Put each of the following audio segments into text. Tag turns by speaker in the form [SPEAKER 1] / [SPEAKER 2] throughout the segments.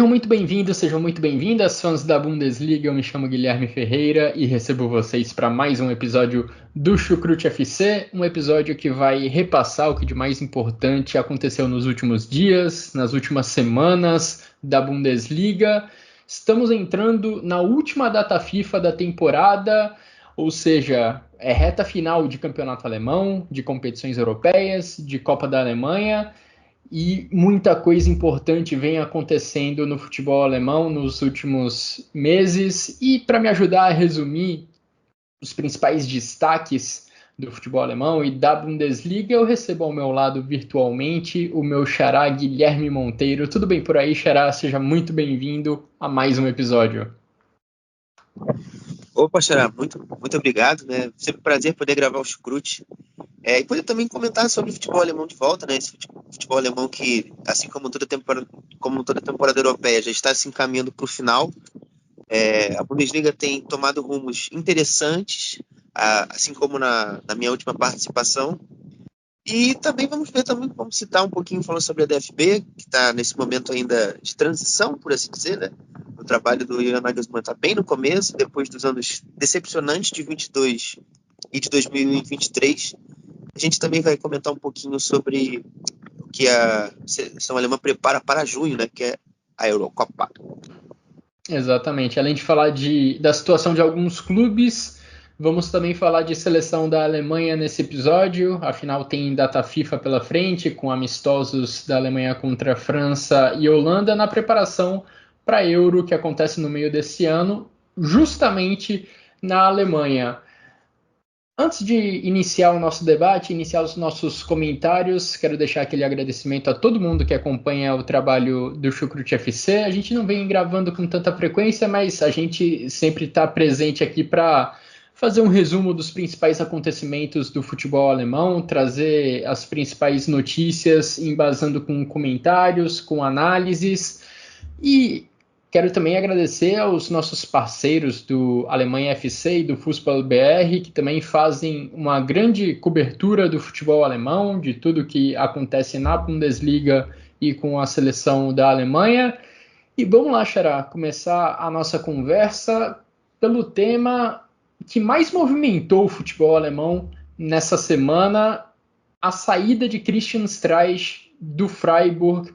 [SPEAKER 1] Sejam muito bem-vindos, sejam muito bem-vindas, fãs da Bundesliga. Eu me chamo Guilherme Ferreira e recebo vocês para mais um episódio do Chucrute FC, um episódio que vai repassar o que de mais importante aconteceu nos últimos dias, nas últimas semanas da Bundesliga. Estamos entrando na última data FIFA da temporada, ou seja, é reta final de campeonato alemão, de competições europeias, de Copa da Alemanha. E muita coisa importante vem acontecendo no futebol alemão nos últimos meses. E para me ajudar a resumir os principais destaques do futebol alemão e da Bundesliga, eu recebo ao meu lado virtualmente o meu xará Guilherme Monteiro. Tudo bem por aí, xará? Seja muito bem-vindo a mais um episódio.
[SPEAKER 2] Opa, xará, muito obrigado, né? Sempre um prazer poder gravar o Chucrute. E poder também comentar sobre o futebol alemão de volta, né? Esse futebol alemão que, assim como toda temporada europeia, já está se encaminhando para o final. A Bundesliga tem tomado rumos interessantes, assim como na minha última participação. E também vamos citar um pouquinho falando sobre a DFB, que está nesse momento ainda de transição, por assim dizer, né? O trabalho do Julian Nagelsmann está bem no começo, depois dos anos decepcionantes de 22 e de 2023. A gente também vai comentar um pouquinho sobre o que a seleção alemã prepara para junho, né? Que é a Eurocopa.
[SPEAKER 1] Exatamente. Além de falar da situação de alguns clubes, vamos também falar de seleção da Alemanha nesse episódio. Afinal, tem data FIFA pela frente, com amistosos da Alemanha contra a França e Holanda na preparação para a Euro, que acontece no meio desse ano, justamente na Alemanha. Antes de iniciar o nosso debate, iniciar os nossos comentários, quero deixar aquele agradecimento a todo mundo que acompanha o trabalho do Chucrute FC. A gente não vem gravando com tanta frequência, mas a gente sempre está presente aqui para fazer um resumo dos principais acontecimentos do futebol alemão, trazer as principais notícias, embasando com comentários, com análises. E quero também agradecer aos nossos parceiros do Alemanha FC e do Fußball BR, que também fazem uma grande cobertura do futebol alemão, de tudo que acontece na Bundesliga e com a seleção da Alemanha. E vamos lá, Xará, começar a nossa conversa pelo tema que mais movimentou o futebol alemão nessa semana, a saída de Christian Streich do Freiburg.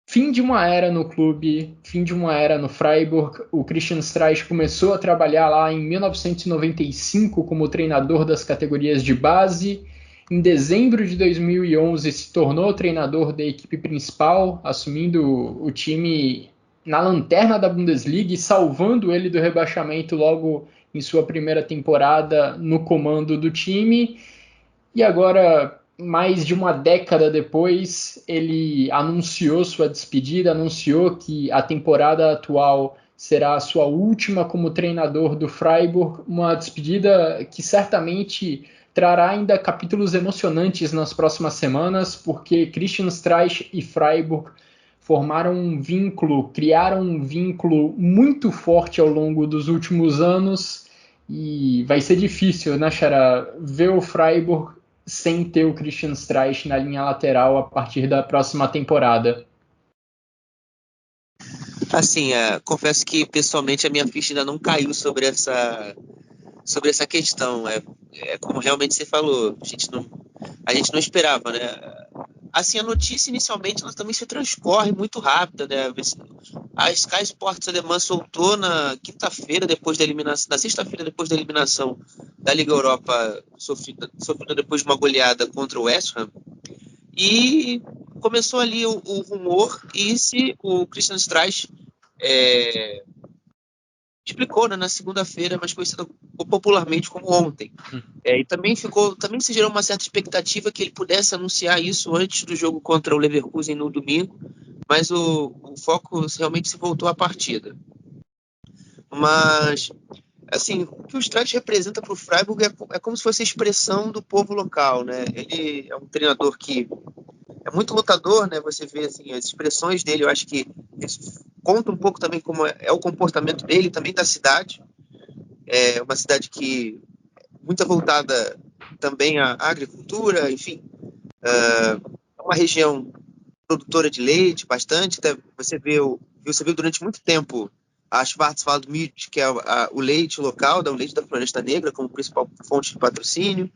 [SPEAKER 1] Fim de uma era no clube, fim de uma era no Freiburg. O Christian Streich começou a trabalhar lá em 1995 como treinador das categorias de base. Em dezembro de 2011 se tornou treinador da equipe principal, assumindo o time na lanterna da Bundesliga e salvando ele do rebaixamento logo em sua primeira temporada no comando do time. E agora, mais de uma década depois, ele anunciou sua despedida, anunciou que a temporada atual será a sua última como treinador do Freiburg, uma despedida que certamente trará ainda capítulos emocionantes nas próximas semanas, porque Christian Streich e Freiburg formaram um vínculo, criaram um vínculo muito forte ao longo dos últimos anos, e vai ser difícil, né, Xará, ver o Freiburg sem ter o Christian Streich na linha lateral a partir da próxima temporada.
[SPEAKER 2] Assim, confesso que pessoalmente a minha ficha ainda não caiu sobre essa questão. Como realmente você falou, a gente não esperava, né? Assim, a notícia inicialmente ela também se transcorre muito rápida, né? A Sky Sports alemã soltou na quinta-feira depois da eliminação, na sexta-feira depois da eliminação da Liga Europa, sofrida depois de uma goleada contra o West Ham, e começou ali o rumor, e o Christian Streich explicou, né, na segunda-feira, mas conhecido popularmente como ontem. E também se gerou uma certa expectativa que ele pudesse anunciar isso antes do jogo contra o Leverkusen no domingo, mas o foco realmente se voltou à partida. Mas, assim, o que o Streich representa para o Freiburg é como se fosse a expressão do povo local, né? Ele é um treinador que é muito lutador, né? Você vê assim, as expressões dele, eu acho que isso conta um pouco também como é o comportamento dele, também da cidade. É uma cidade que muito voltada também à agricultura, enfim. É uma região produtora de leite, bastante. Você vê você viu durante muito tempo a Schwarzwald Milch, que é o leite local, o leite da Floresta Negra, como principal fonte de patrocínio.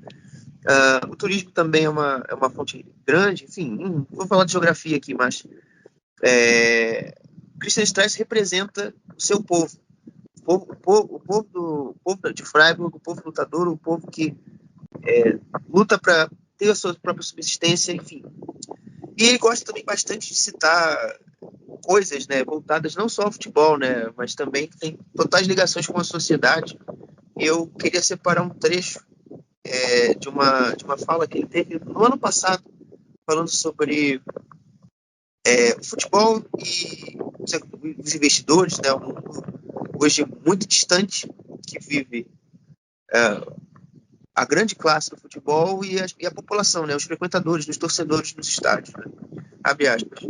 [SPEAKER 2] O turismo também é uma fonte grande. Enfim, não vou falar de geografia aqui, mas Christian Streich representa o seu povo. O povo de Freiburg, o povo lutador, o povo que luta para ter a sua própria subsistência, enfim. E ele gosta também bastante de citar coisas, né, voltadas não só ao futebol, né, mas também que tem totais ligações com a sociedade. Eu queria separar um trecho de uma fala que ele teve no ano passado, falando sobre o futebol e os investidores, né, um mundo hoje muito distante que vive a grande classe do futebol e a população, né, os frequentadores, os torcedores nos estádios, né, abre aspas.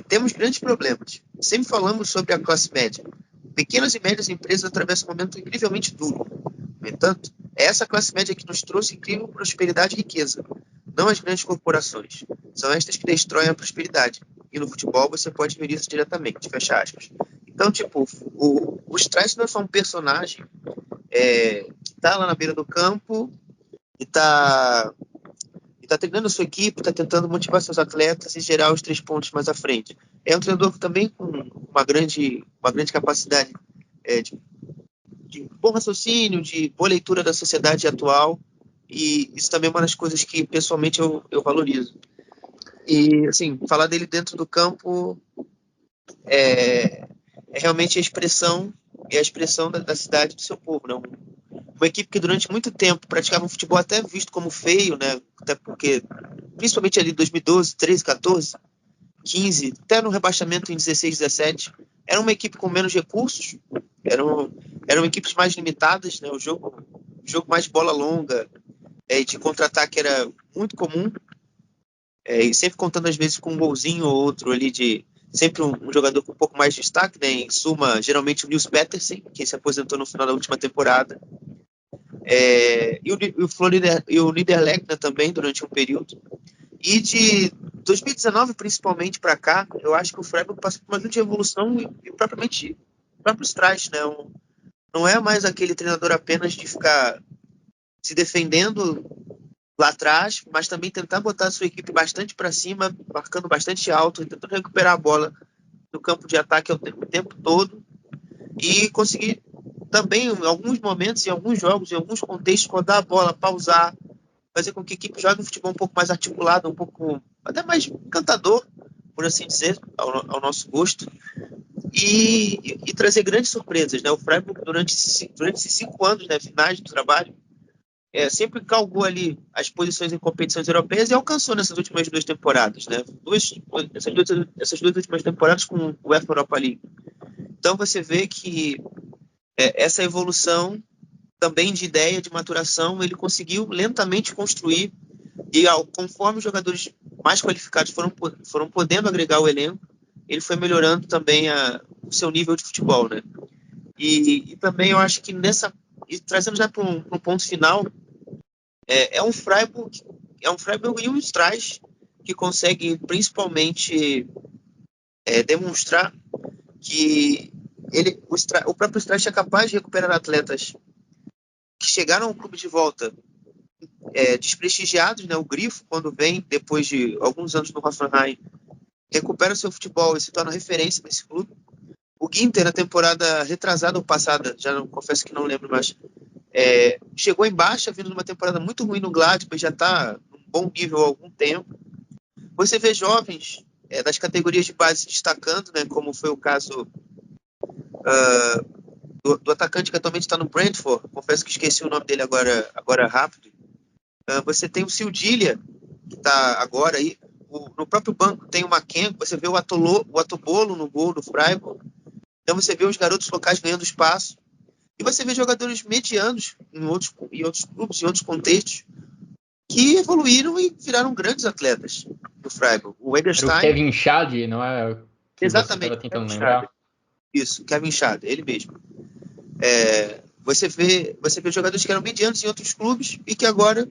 [SPEAKER 2] Temos grandes problemas. Sempre falamos sobre a classe média. Pequenas e médias empresas atravessam um momento incrivelmente duro. No entanto, é essa classe média que nos trouxe incrível prosperidade e riqueza, não as grandes corporações. São estas que destroem a prosperidade. E no futebol você pode ver isso diretamente, fecha aspas. Então, tipo, o Streich não é só um personagem que está lá na beira do campo e está treinando a sua equipe, está tentando motivar seus atletas e gerar os 3 pontos mais à frente. É um treinador também com uma grande capacidade de bom raciocínio, de boa leitura da sociedade atual, e isso também é uma das coisas que pessoalmente eu valorizo. E, assim, falar dele dentro do campo é realmente a expressão da cidade, do seu povo, né? Uma equipe que durante muito tempo praticava um futebol até visto como feio, né? Até porque, principalmente ali em 2012, 13, 14, 15, até no rebaixamento em 16, 17, era uma equipe com menos recursos, eram equipes mais limitadas, né? O jogo mais bola longa e de contra-ataque era muito comum, e sempre contando às vezes com um golzinho ou outro ali de sempre um jogador com um pouco mais de destaque, né? Em suma, geralmente o Nils Petersen, que se aposentou no final da última temporada, e o Niederlechner também durante um período. E de 2019 principalmente para cá, eu acho que o Freiburg passou por uma grande evolução e propriamente o próprio Streich, né? Não é mais aquele treinador apenas de ficar se defendendo lá atrás, mas também tentar botar a sua equipe bastante para cima, marcando bastante alto, tentando recuperar a bola no campo de ataque o tempo todo e conseguir também, em alguns momentos, em alguns jogos, em alguns contextos, rodar a bola, pausar, fazer com que a equipe jogue um futebol um pouco mais articulado, um pouco até mais encantador, por assim dizer, ao nosso gosto, e trazer grandes surpresas, né? O Freiburg, durante esses 5 anos, né, finais do trabalho, sempre galgou ali as posições em competições europeias e alcançou nessas últimas 2 temporadas, né? Essas duas últimas temporadas com o UEFA Europa League. Então você vê que essa evolução também de ideia, de maturação, ele conseguiu lentamente construir e conforme os jogadores mais qualificados foram podendo agregar ao elenco, ele foi melhorando também o seu nível de futebol, né? E também eu acho que e trazendo já para um ponto final, é um Freiburg e um Streich que consegue principalmente demonstrar que o próprio Streich é capaz de recuperar atletas que chegaram ao clube de volta desprestigiados, né? O Grifo, quando vem depois de alguns anos no Hoffenheim, recupera seu futebol e se torna referência nesse clube. O Ginter, na temporada retrasada ou passada, já não confesso que não lembro, mas chegou em baixa, vindo numa temporada muito ruim no Gladbach, já está num bom nível há algum tempo. Você vê jovens das categorias de base se destacando, né, como foi o caso do atacante que atualmente está no Brentford, confesso que esqueci o nome dele agora rápido. Você tem o Sildilia, que está agora aí. No próprio banco tem o Maquenco, você vê o Atobolo no gol do Freiburg. Então você vê os garotos locais ganhando espaço. E você vê jogadores medianos em outros clubes, em outros contextos, que evoluíram e viraram grandes atletas do Freiburg. O Egerstein...
[SPEAKER 1] Era o Kevin Schade, não é? Que
[SPEAKER 2] exatamente,
[SPEAKER 1] você estava tentando lembrar?
[SPEAKER 2] Isso, Kevin Schade, ele mesmo. Você vê jogadores que eram medianos em outros clubes e que agora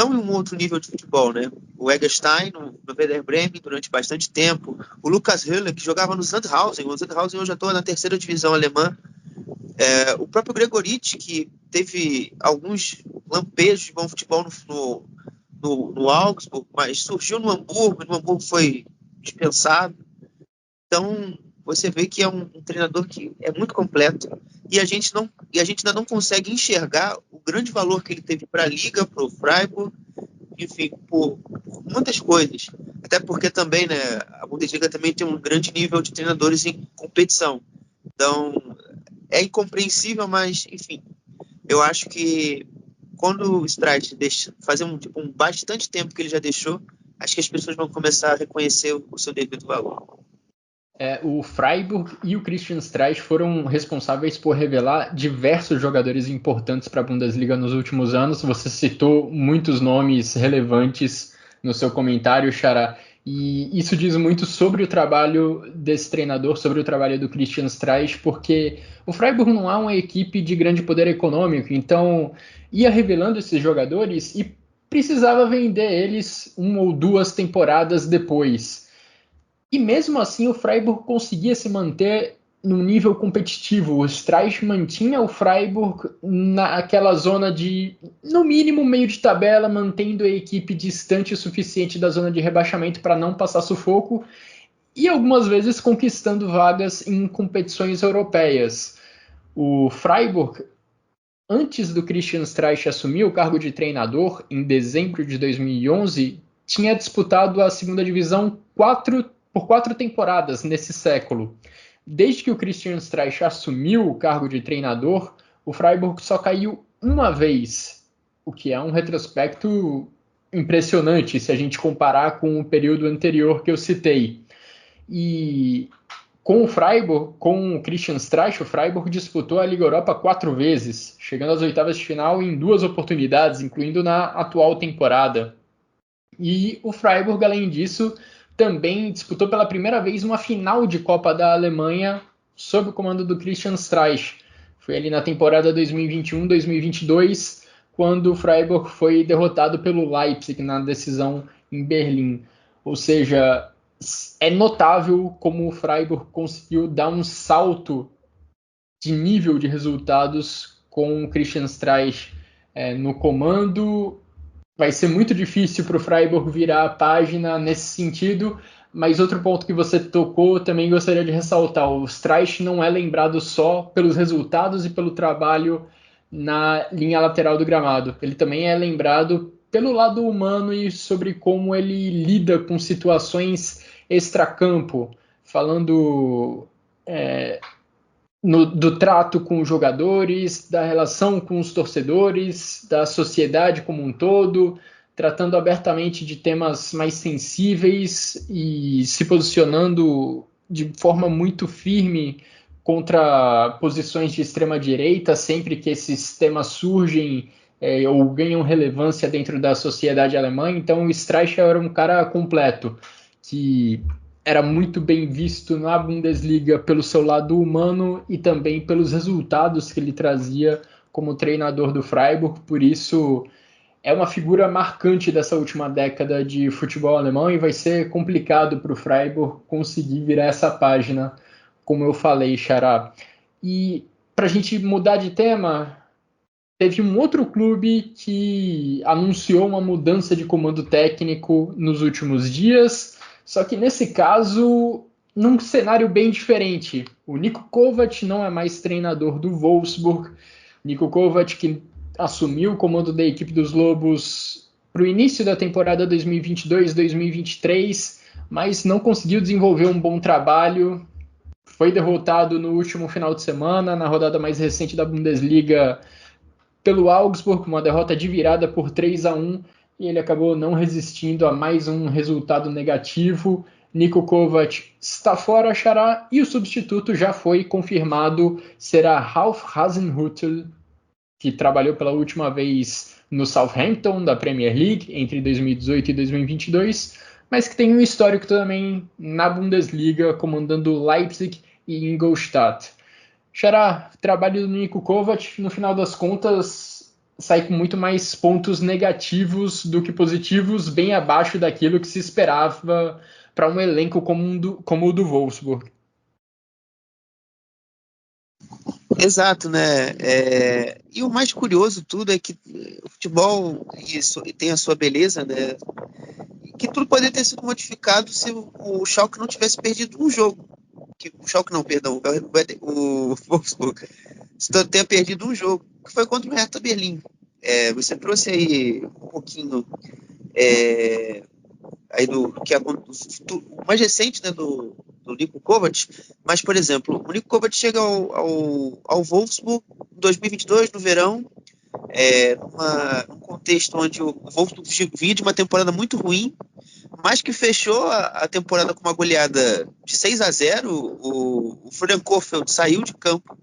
[SPEAKER 2] estão em um outro nível de futebol, né? O Eggestein no Werder Bremen durante bastante tempo, o Lukas Höhler, que jogava no Sandhausen, o Sandhausen hoje atua na terceira divisão alemã, o próprio Gregoritsch, que teve alguns lampejos de bom futebol no Augsburg, mas surgiu no Hamburgo foi dispensado. Então, você vê que é um treinador que é muito completo e a gente ainda não consegue enxergar o grande valor que ele teve para a Liga, para o Freiburg, enfim, por muitas coisas. Até porque também, né, a Bundesliga também tem um grande nível de treinadores em competição. Então, é incompreensível, mas, enfim, eu acho que quando o Streich fazer bastante tempo que ele já deixou, acho que as pessoas vão começar a reconhecer o seu devido valor.
[SPEAKER 1] O Freiburg e o Christian Streich foram responsáveis por revelar diversos jogadores importantes para a Bundesliga nos últimos anos. Você citou muitos nomes relevantes no seu comentário, Xará, e isso diz muito sobre o trabalho desse treinador, sobre o trabalho do Christian Streich, porque o Freiburg não é uma equipe de grande poder econômico, então ia revelando esses jogadores e precisava vender eles 1 ou 2 temporadas depois. E mesmo assim o Freiburg conseguia se manter num nível competitivo. O Streich mantinha o Freiburg naquela zona de, no mínimo, meio de tabela, mantendo a equipe distante o suficiente da zona de rebaixamento para não passar sufoco e algumas vezes conquistando vagas em competições europeias. O Freiburg, antes do Christian Streich assumir o cargo de treinador, em dezembro de 2011, tinha disputado a segunda divisão por 4 temporadas nesse século. Desde que o Christian Streich assumiu o cargo de treinador, o Freiburg só caiu uma vez, o que é um retrospecto impressionante se a gente comparar com o período anterior que eu citei. E com o Freiburg, com o Christian Streich, o Freiburg disputou a Liga Europa 4 vezes, chegando às oitavas de final em 2 oportunidades, incluindo na atual temporada. E o Freiburg, além disso, também disputou pela primeira vez uma final de Copa da Alemanha sob o comando do Christian Streich. Foi ali na temporada 2021-2022, quando o Freiburg foi derrotado pelo Leipzig na decisão em Berlim. Ou seja, é notável como o Freiburg conseguiu dar um salto de nível de resultados com o Christian Streich no comando. Vai ser muito difícil para o Freiburg virar a página nesse sentido, mas outro ponto que você tocou também gostaria de ressaltar: o Streich não é lembrado só pelos resultados e pelo trabalho na linha lateral do gramado. Ele também é lembrado pelo lado humano e sobre como ele lida com situações extracampo, falando do trato com os jogadores, da relação com os torcedores, da sociedade como um todo, tratando abertamente de temas mais sensíveis e se posicionando de forma muito firme contra posições de extrema-direita sempre que esses temas surgem ou ganham relevância dentro da sociedade alemã. Então o Streich era um cara completo, que era muito bem visto na Bundesliga pelo seu lado humano e também pelos resultados que ele trazia como treinador do Freiburg. Por isso, é uma figura marcante dessa última década de futebol alemão e vai ser complicado para o Freiburg conseguir virar essa página, como eu falei, Xará. E para a gente mudar de tema, teve um outro clube que anunciou uma mudança de comando técnico nos últimos dias. Só que nesse caso, num cenário bem diferente. O Niko Kovac não é mais treinador do Wolfsburg. Niko Kovac, que assumiu o comando da equipe dos Lobos para o início da temporada 2022-2023, mas não conseguiu desenvolver um bom trabalho. Foi derrotado no último final de semana, na rodada mais recente da Bundesliga, pelo Augsburg, uma derrota de virada por 3-1. E ele acabou não resistindo a mais um resultado negativo. Niko Kovac está fora, Xará, e o substituto já foi confirmado, será Ralf Hasenhüttl, que trabalhou pela última vez no Southampton, da Premier League, entre 2018 e 2022, mas que tem um histórico também na Bundesliga, comandando Leipzig e Ingolstadt. Xará, trabalho do Niko Kovac, no final das contas, sai com muito mais pontos negativos do que positivos, bem abaixo daquilo que se esperava para um elenco como o do Wolfsburg.
[SPEAKER 2] Exato, né? E o mais curioso tudo é que o futebol isso tem a sua beleza, né? Que tudo poderia ter sido modificado se o Schalke não tivesse perdido um jogo. O Schalke não, perdão, o Wolfsburg se tenha perdido um jogo, que foi contra o Hertha Berlim. Você trouxe aí um pouquinho aí do que é o mais recente, né, do Niko Kovac, mas, por exemplo, o Niko Kovac chega ao Wolfsburg em 2022, no verão, num contexto onde o Wolfsburg vinha de uma temporada muito ruim, mas que fechou a temporada com uma goleada de 6-0. O Florian Kohfeldt saiu de campo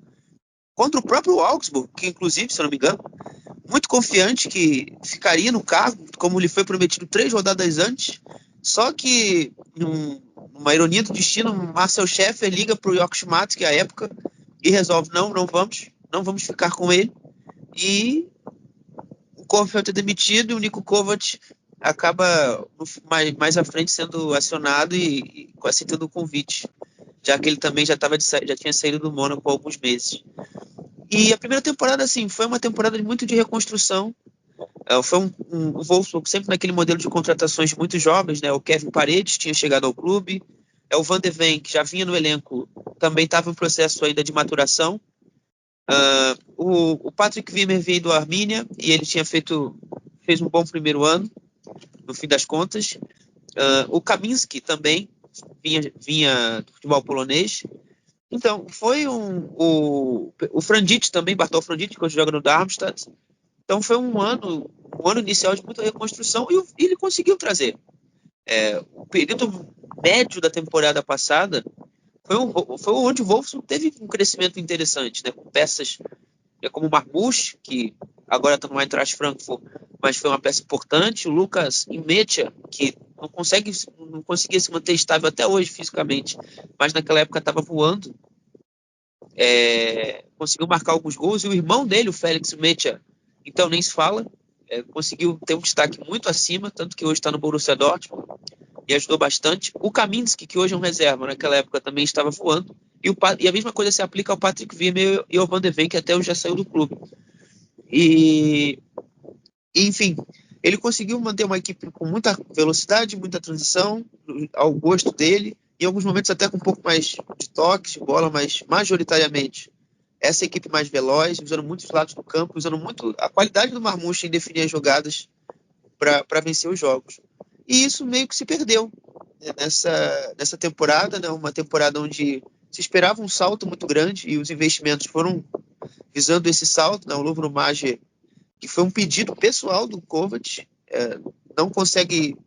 [SPEAKER 2] contra o próprio Augsburg, que inclusive, se eu não me engano, muito confiante que ficaria no cargo, como lhe foi prometido 3 rodadas antes. Só que, numa ironia do destino, Marcel Schäfer liga para o Jörg Schmatt, que é a época, e resolve, não vamos ficar com ele. E o Kohfeldt é demitido e o Niko Kovac acaba mais à frente sendo acionado e aceitando o convite, já que ele também já tinha saído do Mônaco há alguns meses. E a primeira temporada, assim, foi uma temporada muito de reconstrução. Foi o Wolfsburg sempre naquele modelo de contratações muito jovens, né? O Kevin Paredes tinha chegado ao clube, o Van de Ven, que já vinha no elenco, também estava em processo ainda de maturação. O Patrick Wimmer veio do Arminia e ele fez um bom primeiro ano, no fim das contas. O Kaminski também vinha do futebol polonês. Então, foi o Frandic também, Bartol Frandic, que hoje joga no Darmstadt. Então, foi um ano inicial de muita reconstrução e ele conseguiu trazer. O período médio da temporada passada foi onde o Wolfsburg teve um crescimento interessante, né, com peças como o Marmouche, que agora está no Eintracht Frankfurt, mas foi uma peça importante, o Lucas Imetia, que não conseguia se manter estável até hoje fisicamente, mas naquela época estava voando, conseguiu marcar alguns gols, e o irmão dele, o Felix Imetia, então nem se fala, conseguiu ter um destaque muito acima, tanto que hoje está no Borussia Dortmund, e ajudou bastante. O Kaminski, que hoje é um reserva, naquela época também estava voando, e a mesma coisa se aplica ao Patrick Wimmer e ao Van de Ven, que até hoje já saiu do clube. Enfim, ele conseguiu manter uma equipe com muita velocidade, muita transição, ao gosto dele, em alguns momentos até com um pouco mais de toques de bola, mas majoritariamente essa equipe mais veloz, usando muitos lados do campo, usando muito a qualidade do Marmouche em definir as jogadas para vencer os jogos. E isso meio que se perdeu, né, nessa temporada, né, uma temporada onde se esperava um salto muito grande e os investimentos foram visando esse salto, né, o Louvre Mage, que foi um pedido pessoal do Kovac, não consegue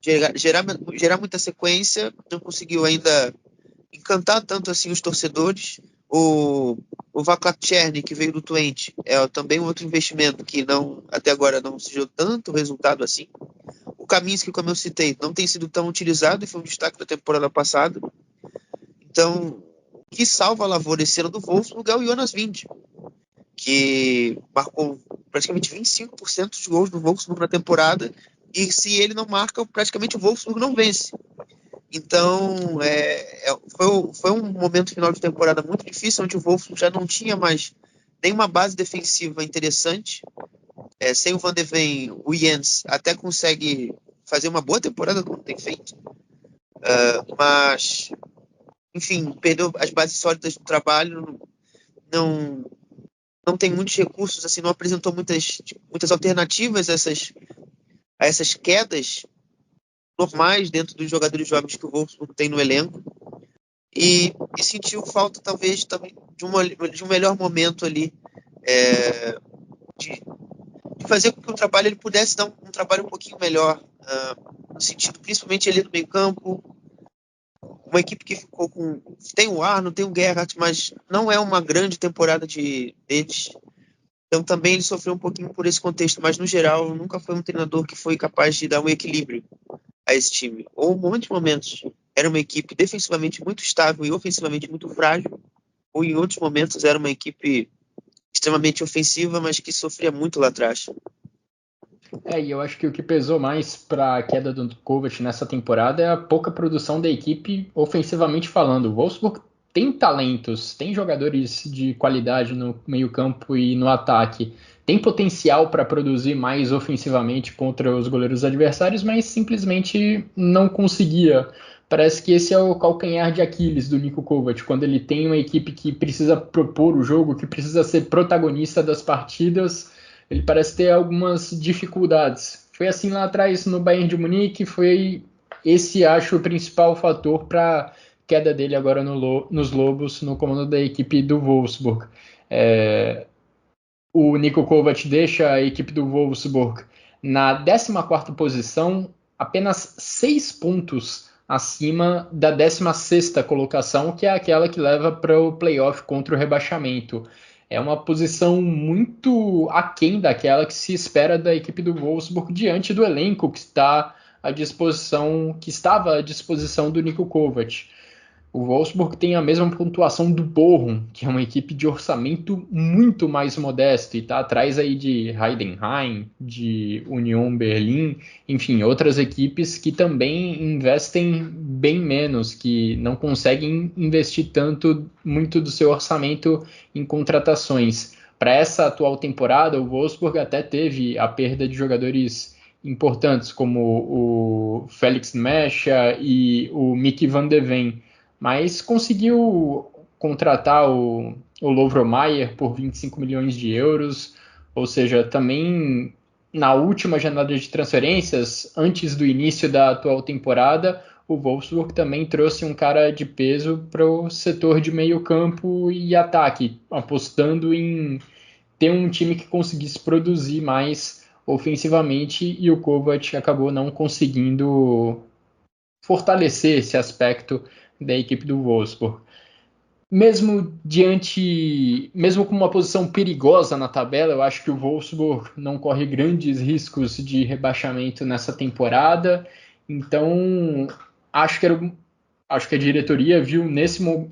[SPEAKER 2] gerar muita sequência, não conseguiu ainda encantar tanto assim os torcedores. O Václav Černý, que veio do Twente, é também um outro investimento que até agora não se deu tanto resultado assim. O Kaminski, como eu citei, não tem sido tão utilizado e foi um destaque da temporada passada. Então, o que salva a lavoura esse ano do Wolfsburg é o Jonas Wind, que marcou praticamente 25% dos gols do Wolfsburg na temporada, e se ele não marca, praticamente o Wolfsburg não vence. Então, foi um momento final de temporada muito difícil, onde o Wolfsburg já não tinha mais nenhuma base defensiva interessante. Sem o Van de Ven, o Jens até consegue fazer uma boa temporada, como tem feito. Mas, enfim, perdeu as bases sólidas do trabalho, não tem muitos recursos, assim, não apresentou muitas alternativas a essas quedas normais dentro dos jogadores jovens que o Wolfsburg tem no elenco, e sentiu falta talvez também de um melhor momento ali, de fazer com que o trabalho ele pudesse dar um trabalho um pouquinho melhor, no sentido principalmente ali no meio campo, uma equipe que ficou tem o Arno, tem o Gerhardt, mas não é uma grande temporada deles. Então também ele sofreu um pouquinho por esse contexto, mas no geral nunca foi um treinador que foi capaz de dar um equilíbrio a esse time. Ou em muitos momentos era uma equipe defensivamente muito estável e ofensivamente muito frágil, ou em outros momentos era uma equipe extremamente ofensiva, mas que sofria muito lá atrás.
[SPEAKER 1] E eu acho que o que pesou mais para a queda do Kovac nessa temporada é a pouca produção da equipe ofensivamente falando. O Wolfsburg tem talentos, tem jogadores de qualidade no meio-campo e no ataque, tem potencial para produzir mais ofensivamente contra os goleiros adversários, mas simplesmente não conseguia. Parece que esse é o calcanhar de Aquiles do Niko Kovac, quando ele tem uma equipe que precisa propor o jogo, que precisa ser protagonista das partidas. Ele parece ter algumas dificuldades. Foi assim lá atrás no Bayern de Munique, foi esse, acho, o principal fator para queda dele agora nos Lobos, no comando da equipe do Wolfsburg. O Niko Kovac deixa a equipe do Wolfsburg na 14ª posição, apenas 6 pontos acima da 16ª colocação, que é aquela que leva para o playoff contra o rebaixamento. É uma posição muito aquém daquela que se espera da equipe do Wolfsburg diante do elenco que estava à disposição do Niko Kovac. O Wolfsburg tem a mesma pontuação do Bochum, que é uma equipe de orçamento muito mais modesto e está atrás aí de Heidenheim, de Union Berlin, enfim, outras equipes que também investem bem menos, que não conseguem investir muito do seu orçamento em contratações. Para essa atual temporada, o Wolfsburg até teve a perda de jogadores importantes, como o Felix Mecha e o Mickey van de Ven, mas conseguiu contratar o Lovro Mayer por 25 milhões de euros, ou seja, também na última janela de transferências, antes do início da atual temporada, o Wolfsburg também trouxe um cara de peso para o setor de meio campo e ataque, apostando em ter um time que conseguisse produzir mais ofensivamente, e o Kovac acabou não conseguindo fortalecer esse aspecto da equipe do Wolfsburg. Mesmo com uma posição perigosa na tabela, eu acho que o Wolfsburg não corre grandes riscos de rebaixamento nessa temporada. Então, acho que a diretoria viu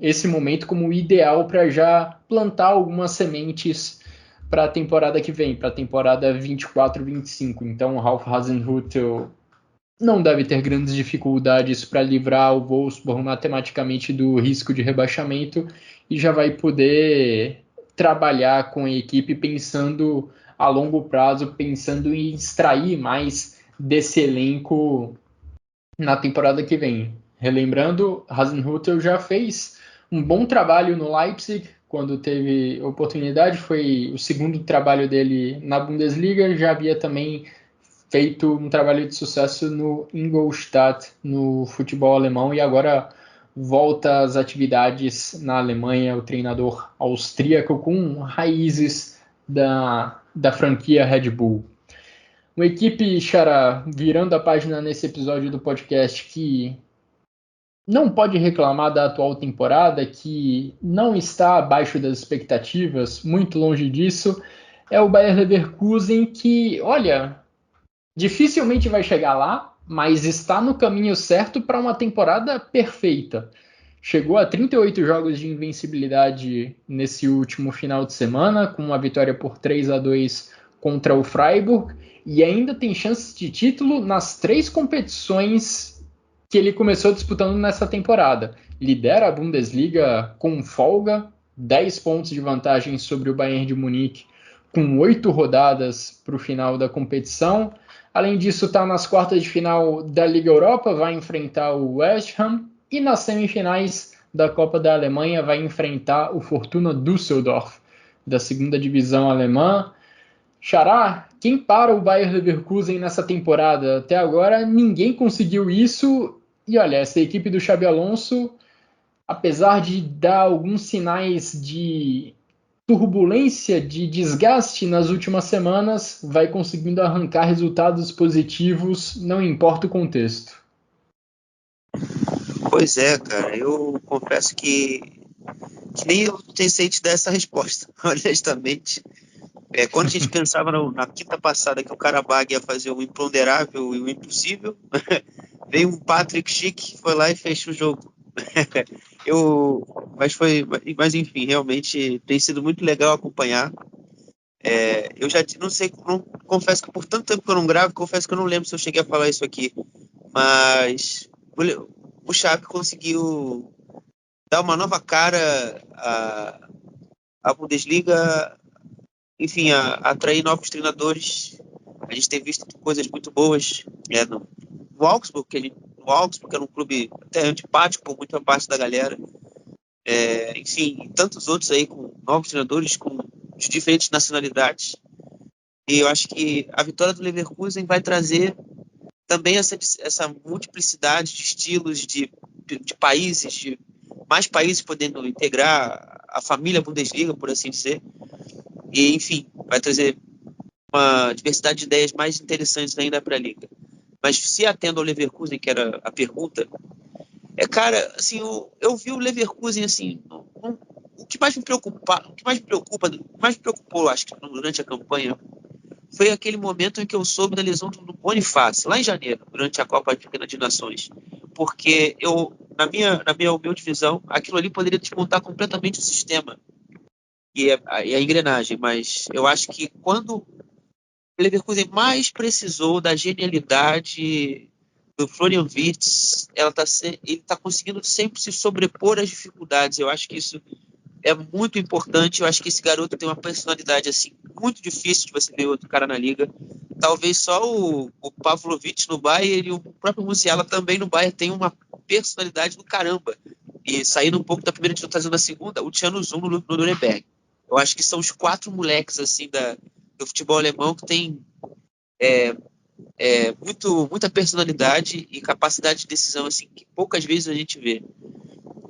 [SPEAKER 1] esse momento como o ideal para já plantar algumas sementes para a temporada que vem, para a temporada 24-25. Então, o Ralf Hasenhüttl não deve ter grandes dificuldades para livrar o Wolfsburg matematicamente do risco de rebaixamento e já vai poder trabalhar com a equipe pensando a longo prazo, pensando em extrair mais desse elenco na temporada que vem. Relembrando, Hasenhüttl já fez um bom trabalho no Leipzig quando teve oportunidade, foi o segundo trabalho dele na Bundesliga, já havia também feito um trabalho de sucesso no Ingolstadt, no futebol alemão, e agora volta às atividades na Alemanha, o treinador austríaco com raízes da franquia Red Bull. Uma equipe, Xará, virando a página nesse episódio do podcast, que não pode reclamar da atual temporada, que não está abaixo das expectativas, muito longe disso, é o Bayer Leverkusen, que, olha, dificilmente vai chegar lá, mas está no caminho certo para uma temporada perfeita. Chegou a 38 jogos de invencibilidade nesse último final de semana, com uma vitória por 3-2 contra o Freiburg, e ainda tem chances de título nas 3 competições que ele começou disputando nessa temporada. Lidera a Bundesliga com folga, 10 pontos de vantagem sobre o Bayern de Munique, com 8 rodadas para o final da competição. Além disso, está nas quartas de final da Liga Europa, vai enfrentar o West Ham, e nas semifinais da Copa da Alemanha vai enfrentar o Fortuna Düsseldorf, da segunda divisão alemã. Xará, quem para o Bayer Leverkusen nessa temporada? Até agora ninguém conseguiu isso, e olha, essa equipe do Xabi Alonso, apesar de dar alguns sinais de turbulência, de desgaste nas últimas semanas, vai conseguindo arrancar resultados positivos, não importa o contexto.
[SPEAKER 2] Pois é, cara, eu confesso que nem eu sei te dar essa resposta, honestamente. Quando a gente pensava na quinta passada que o Karabag ia fazer o imponderável e o impossível, veio um Patrick Schick, foi lá e fez o jogo. Mas enfim, realmente tem sido muito legal acompanhar. Eu já não sei, confesso que por tanto tempo que eu não gravo, confesso que eu não lembro se eu cheguei a falar isso aqui, mas o Xabi conseguiu dar uma nova cara à Bundesliga, enfim, atrair novos treinadores. A gente tem visto coisas muito boas no Augsburg, o Augsburg era um clube até antipático por muita parte da galera. Enfim, tantos outros aí com novos treinadores, com de diferentes nacionalidades. E eu acho que a vitória do Leverkusen vai trazer também essa multiplicidade de estilos, de países, de mais países podendo integrar a família Bundesliga, por assim dizer. E, enfim, vai trazer uma diversidade de ideias mais interessantes ainda para a Liga. Mas se atendo ao Leverkusen, que era a pergunta, cara, assim, eu vi o Leverkusen, assim, o que mais me preocupou, acho que durante a campanha, foi aquele momento em que eu soube da lesão do Boniface, lá em janeiro, durante a Copa Africana de Nações. Porque na minha humilde visão, aquilo ali poderia desmontar completamente o sistema e a engrenagem. Mas eu acho que quando o Leverkusen mais precisou da genialidade do Florian Wirtz, ele está conseguindo sempre se sobrepor às dificuldades. Eu acho que isso é muito importante. Eu acho que esse garoto tem uma personalidade assim muito difícil de você ver outro cara na liga. Talvez só o Pavlovic no Bayern e o próprio Musiala também no Bayern tem uma personalidade do caramba. E saindo um pouco da primeira divisão, trazendo a segunda, o Tiano Zun no Nuremberg. Eu acho que são os 4 moleques assim do futebol alemão que tem muita personalidade e capacidade de decisão assim que poucas vezes a gente vê.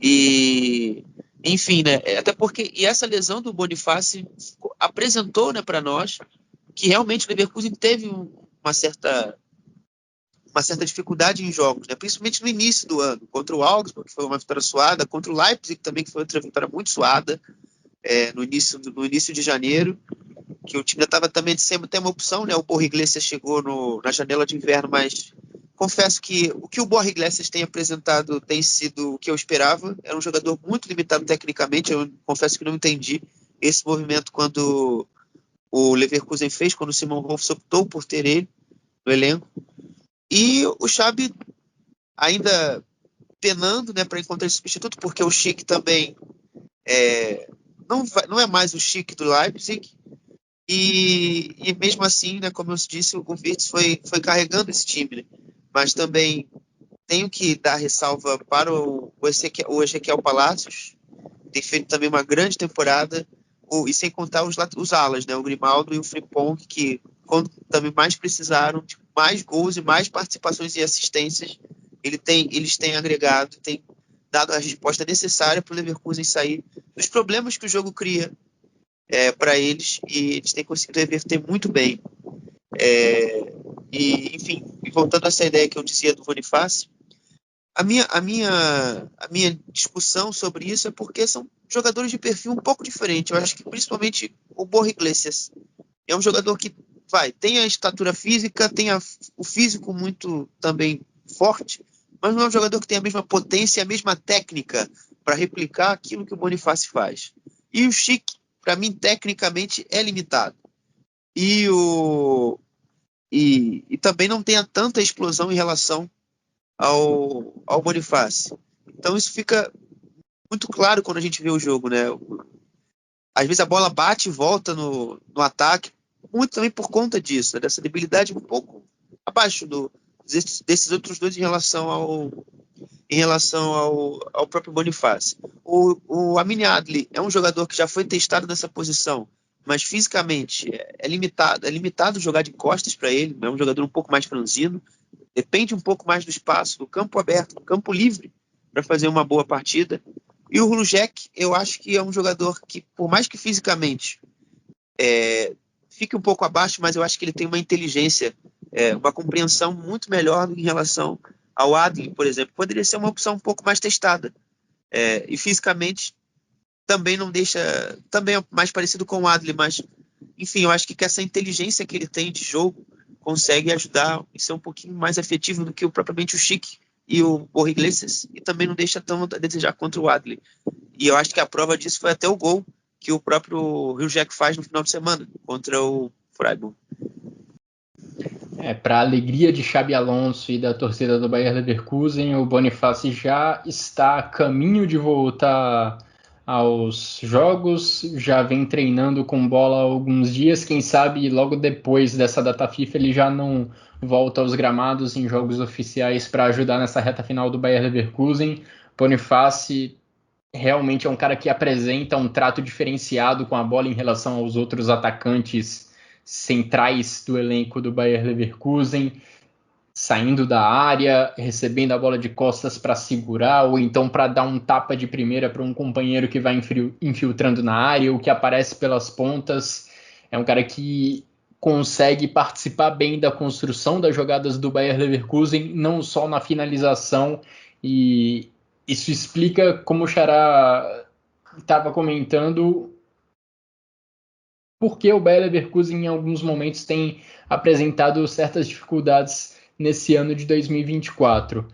[SPEAKER 2] E enfim, né? Até porque essa lesão do Boniface apresentou, né, para nós que realmente o Leverkusen teve uma certa dificuldade em jogos, né? Principalmente no início do ano, contra o Augsburg, que foi uma vitória suada, contra o Leipzig também, que foi outra vitória muito suada, no início de janeiro, que o time já estava também sem ter uma opção, né? O Borja Iglesias chegou na janela de inverno, mas confesso que o que o Borja Iglesias tem apresentado tem sido o que eu esperava. Era um jogador muito limitado tecnicamente, eu confesso que não entendi esse movimento quando o Leverkusen fez, quando o Simon Rolfs optou por ter ele no elenco. E o Xabi ainda penando, né, para encontrar esse substituto, porque o Schick também não é mais o Schick do Leipzig. E mesmo assim, né, como eu disse, o Wirtz foi carregando esse time, né? Mas também tenho que dar ressalva para o Ezequiel Palacios, tem feito também uma grande temporada, e sem contar os alas, né, o Grimaldo e o Frimpong, que quando também mais precisaram de mais gols e mais participações e assistências, eles têm agregado, têm dado a resposta necessária para o Leverkusen sair dos problemas que o jogo cria para eles, e eles têm conseguido reverter muito bem. Enfim, voltando a essa ideia que eu dizia do Boniface, a minha discussão sobre isso é porque são jogadores de perfil um pouco diferente. Eu acho que principalmente o Borja Iglesias é um jogador que tem a estatura física, tem o físico muito também forte, mas não é um jogador que tem a mesma potência e a mesma técnica para replicar aquilo que o Boniface faz. E o Schick, para mim, tecnicamente é limitado. E também não tem tanta explosão em relação ao Boniface. Então isso fica muito claro quando a gente vê o jogo, né? Às vezes a bola bate e volta no ataque, muito também por conta disso, né? Dessa debilidade um pouco abaixo desses outros dois em relação ao próprio Boniface. O Amin Adli é um jogador que já foi testado nessa posição, mas fisicamente é limitado jogar de costas para ele, é um jogador um pouco mais franzino, depende um pouco mais do espaço, do campo aberto, do campo livre, para fazer uma boa partida. E o Hlušek, eu acho que é um jogador que, por mais que fisicamente fique um pouco abaixo, mas eu acho que ele tem uma inteligência, uma compreensão muito melhor em relação ao Adli, por exemplo. Poderia ser uma opção um pouco mais testada. E fisicamente também não deixa... Também é mais parecido com o Adli, mas, enfim, eu acho que essa inteligência que ele tem de jogo consegue ajudar e ser um pouquinho mais efetivo do que propriamente o Schick e o Borja Iglesias, e também não deixa tão a desejar contra o Adli. E eu acho que a prova disso foi até o gol que o próprio Rio Jack faz no final de semana contra o Freiburg.
[SPEAKER 1] Para a alegria de Xabi Alonso e da torcida do Bayer Leverkusen, o Boniface já está a caminho de voltar aos jogos, já vem treinando com bola há alguns dias, quem sabe logo depois dessa data FIFA ele já não volta aos gramados em jogos oficiais para ajudar nessa reta final do Bayer Leverkusen. Boniface realmente é um cara que apresenta um trato diferenciado com a bola em relação aos outros atacantes centrais do elenco do Bayer Leverkusen, saindo da área, recebendo a bola de costas para segurar, ou então para dar um tapa de primeira para um companheiro que vai infiltrando na área, ou que aparece pelas pontas. É um cara que consegue participar bem da construção das jogadas do Bayer Leverkusen, não só na finalização, e isso explica, como o Xará estava comentando, porque o Bayer Leverkusen em alguns momentos tem apresentado certas dificuldades nesse ano de 2024.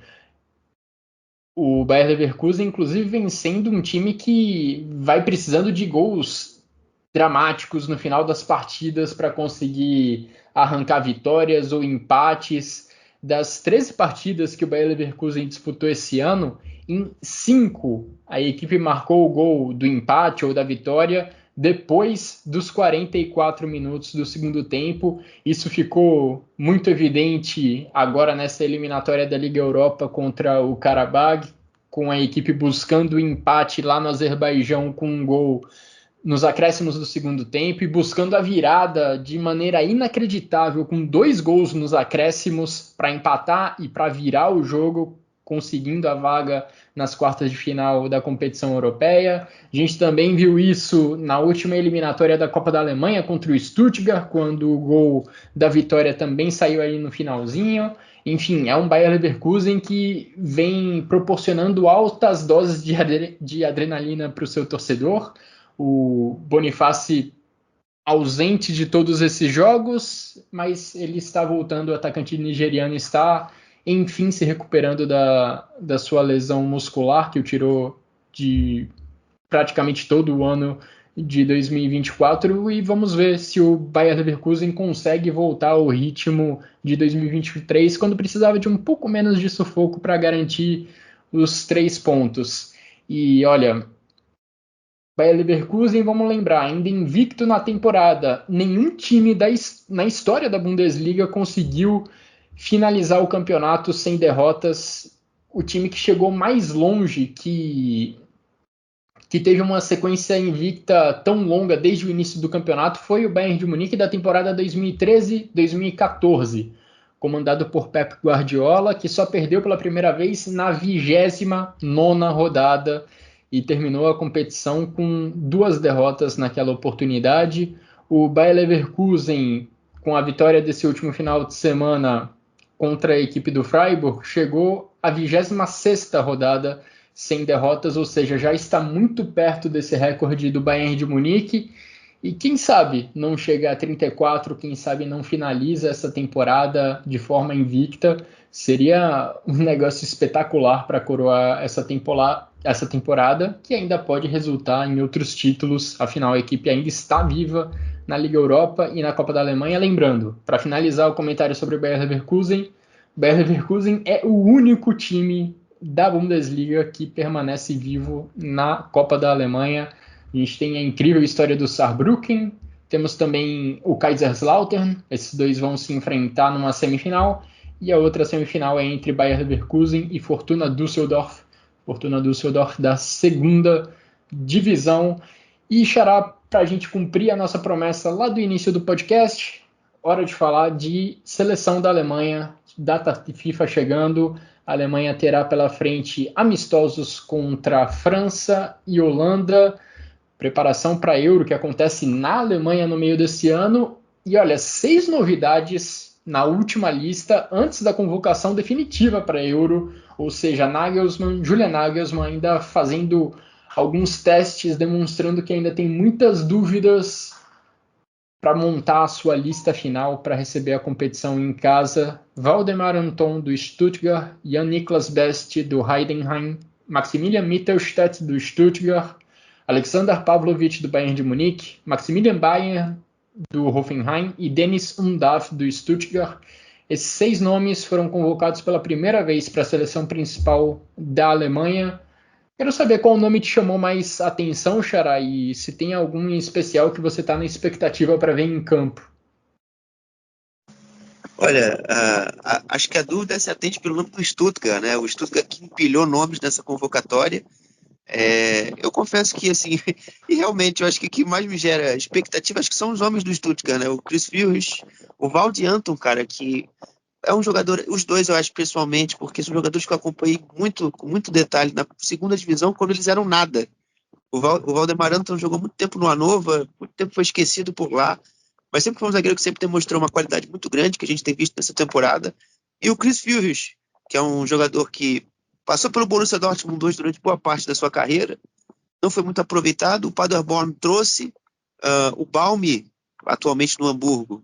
[SPEAKER 1] O Bayer Leverkusen, inclusive, vem sendo um time que vai precisando de gols dramáticos no final das partidas para conseguir arrancar vitórias ou empates. Das 13 partidas que o Bayer Leverkusen disputou esse ano, em 5 a equipe marcou o gol do empate ou da vitória depois dos 44 minutos do segundo tempo. Isso ficou muito evidente agora nessa eliminatória da Liga Europa contra o Qarabag, com a equipe buscando o empate lá no Azerbaijão com um gol nos acréscimos do segundo tempo e buscando a virada de maneira inacreditável, com 2 gols nos acréscimos para empatar e para virar o jogo, conseguindo a vaga nas quartas de final da competição europeia. A gente também viu isso na última eliminatória da Copa da Alemanha contra o Stuttgart, quando o gol da vitória também saiu aí no finalzinho. Enfim, é um Bayer Leverkusen que vem proporcionando altas doses de adrenalina para o seu torcedor. O Boniface ausente de todos esses jogos, mas ele está voltando, o atacante nigeriano está enfim se recuperando da sua lesão muscular, que o tirou de praticamente todo o ano de 2024, e vamos ver se o Bayer Leverkusen consegue voltar ao ritmo de 2023, quando precisava de um pouco menos de sufoco para garantir os 3 pontos. E olha, Bayer Leverkusen, vamos lembrar, ainda invicto na temporada, nenhum time na história da Bundesliga conseguiu finalizar o campeonato sem derrotas. O time que chegou mais longe, que teve uma sequência invicta tão longa desde o início do campeonato, foi o Bayern de Munique da temporada 2013-2014, comandado por Pep Guardiola, que só perdeu pela primeira vez na 29ª rodada e terminou a competição com 2 derrotas naquela oportunidade. O Bayer Leverkusen, com a vitória desse último final de semana contra a equipe do Freiburg, chegou à 26ª rodada sem derrotas, ou seja, já está muito perto desse recorde do Bayern de Munique, e quem sabe não chega a 34, quem sabe não finaliza essa temporada de forma invicta. Seria um negócio espetacular para coroar essa temporada, que ainda pode resultar em outros títulos, afinal a equipe ainda está viva na Liga Europa e na Copa da Alemanha. Lembrando, para finalizar o comentário sobre o Bayer Leverkusen é o único time da Bundesliga que permanece vivo na Copa da Alemanha. A gente tem a incrível história do Saarbrücken, temos também o Kaiserslautern, esses dois vão se enfrentar numa semifinal, e a outra semifinal é entre Bayer Leverkusen e Fortuna Düsseldorf da segunda divisão. E Xará, para a gente cumprir a nossa promessa lá do início do podcast, hora de falar de seleção da Alemanha, data FIFA chegando. A Alemanha terá pela frente amistosos contra França e Holanda, preparação para a Euro que acontece na Alemanha no meio desse ano, e olha, 6 novidades na última lista antes da convocação definitiva para a Euro, ou seja, Julian Nagelsmann ainda fazendo alguns testes, demonstrando que ainda tem muitas dúvidas para montar a sua lista final para receber a competição em casa. Waldemar Anton do Stuttgart, Jan-Niklas Best do Heidenheim, Maximilian Mittelstadt do Stuttgart, Alexander Pavlovich, do Bayern de Munique, Maximilian Bayer, do Hoffenheim, e Dennis Undav, do Stuttgart. Esses 6 nomes foram convocados pela primeira vez para a seleção principal da Alemanha. Quero saber qual nome te chamou mais atenção, Xará, e se tem algum em especial que você está na expectativa para ver em campo.
[SPEAKER 2] Olha, acho que a dúvida se atende pelo nome do Stuttgart, né? O Stuttgart que empilhou nomes nessa convocatória. Eu confesso que, assim, e realmente eu acho que o que mais me gera expectativa, acho que são os homens do Stuttgart, né? O Chris Führich, o Valdi Anton, cara, que é um jogador, os dois eu acho pessoalmente, porque são jogadores que eu acompanhei com muito detalhe na segunda divisão, quando eles eram nada. O Valdemar Anton jogou muito tempo no Hannover, muito tempo foi esquecido por lá, mas sempre foi um zagueiro que sempre demonstrou uma qualidade muito grande, que a gente tem visto nessa temporada. E o Chris Führich, que é um jogador que passou pelo Borussia Dortmund 2 durante boa parte da sua carreira, não foi muito aproveitado. O Paderborn trouxe o Balme, atualmente no Hamburgo,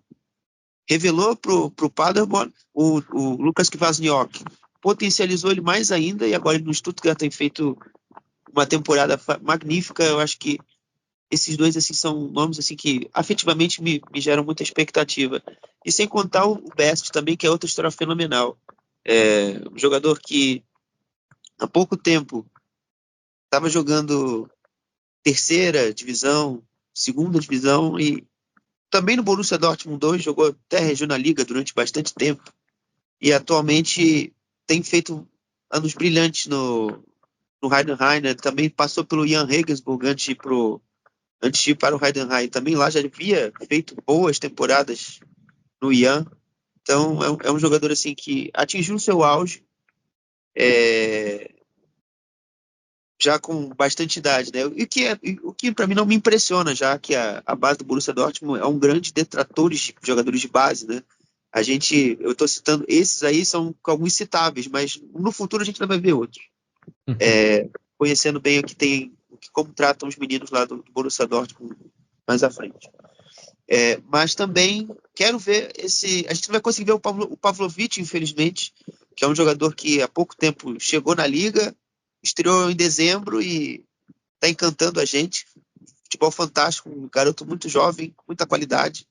[SPEAKER 2] revelou para o Paderborn. O Lukas Kwasniok potencializou ele mais ainda, e agora ele no Stuttgart tem feito uma temporada magnífica. Eu acho que esses dois assim, são nomes assim, que afetivamente me geram muita expectativa. E sem contar o Best também, que é outra história fenomenal. Um jogador que há pouco tempo estava jogando terceira divisão, segunda divisão, e também no Borussia Dortmund 2, jogou até a Regionalliga durante bastante tempo, e atualmente tem feito anos brilhantes no Heidenheim, né? Também passou pelo Jan Regensburg antes de ir para o Heidenheim. Também lá já havia feito boas temporadas no Jan. Então é um jogador assim que atingiu o seu auge, já com bastante idade, né? O que para mim não me impressiona, já que a base do Borussia Dortmund é um grande detrator de jogadores de base, né? Eu estou citando esses aí, são alguns citáveis, mas no futuro a gente ainda vai ver outros. Conhecendo bem como tratam os meninos lá do Borussia Dortmund mais à frente. Mas também quero ver a gente não vai conseguir ver o Pavlovic, infelizmente, que é um jogador que há pouco tempo chegou na liga, estreou em dezembro e está encantando a gente. Futebol fantástico, um garoto muito jovem, muita qualidade,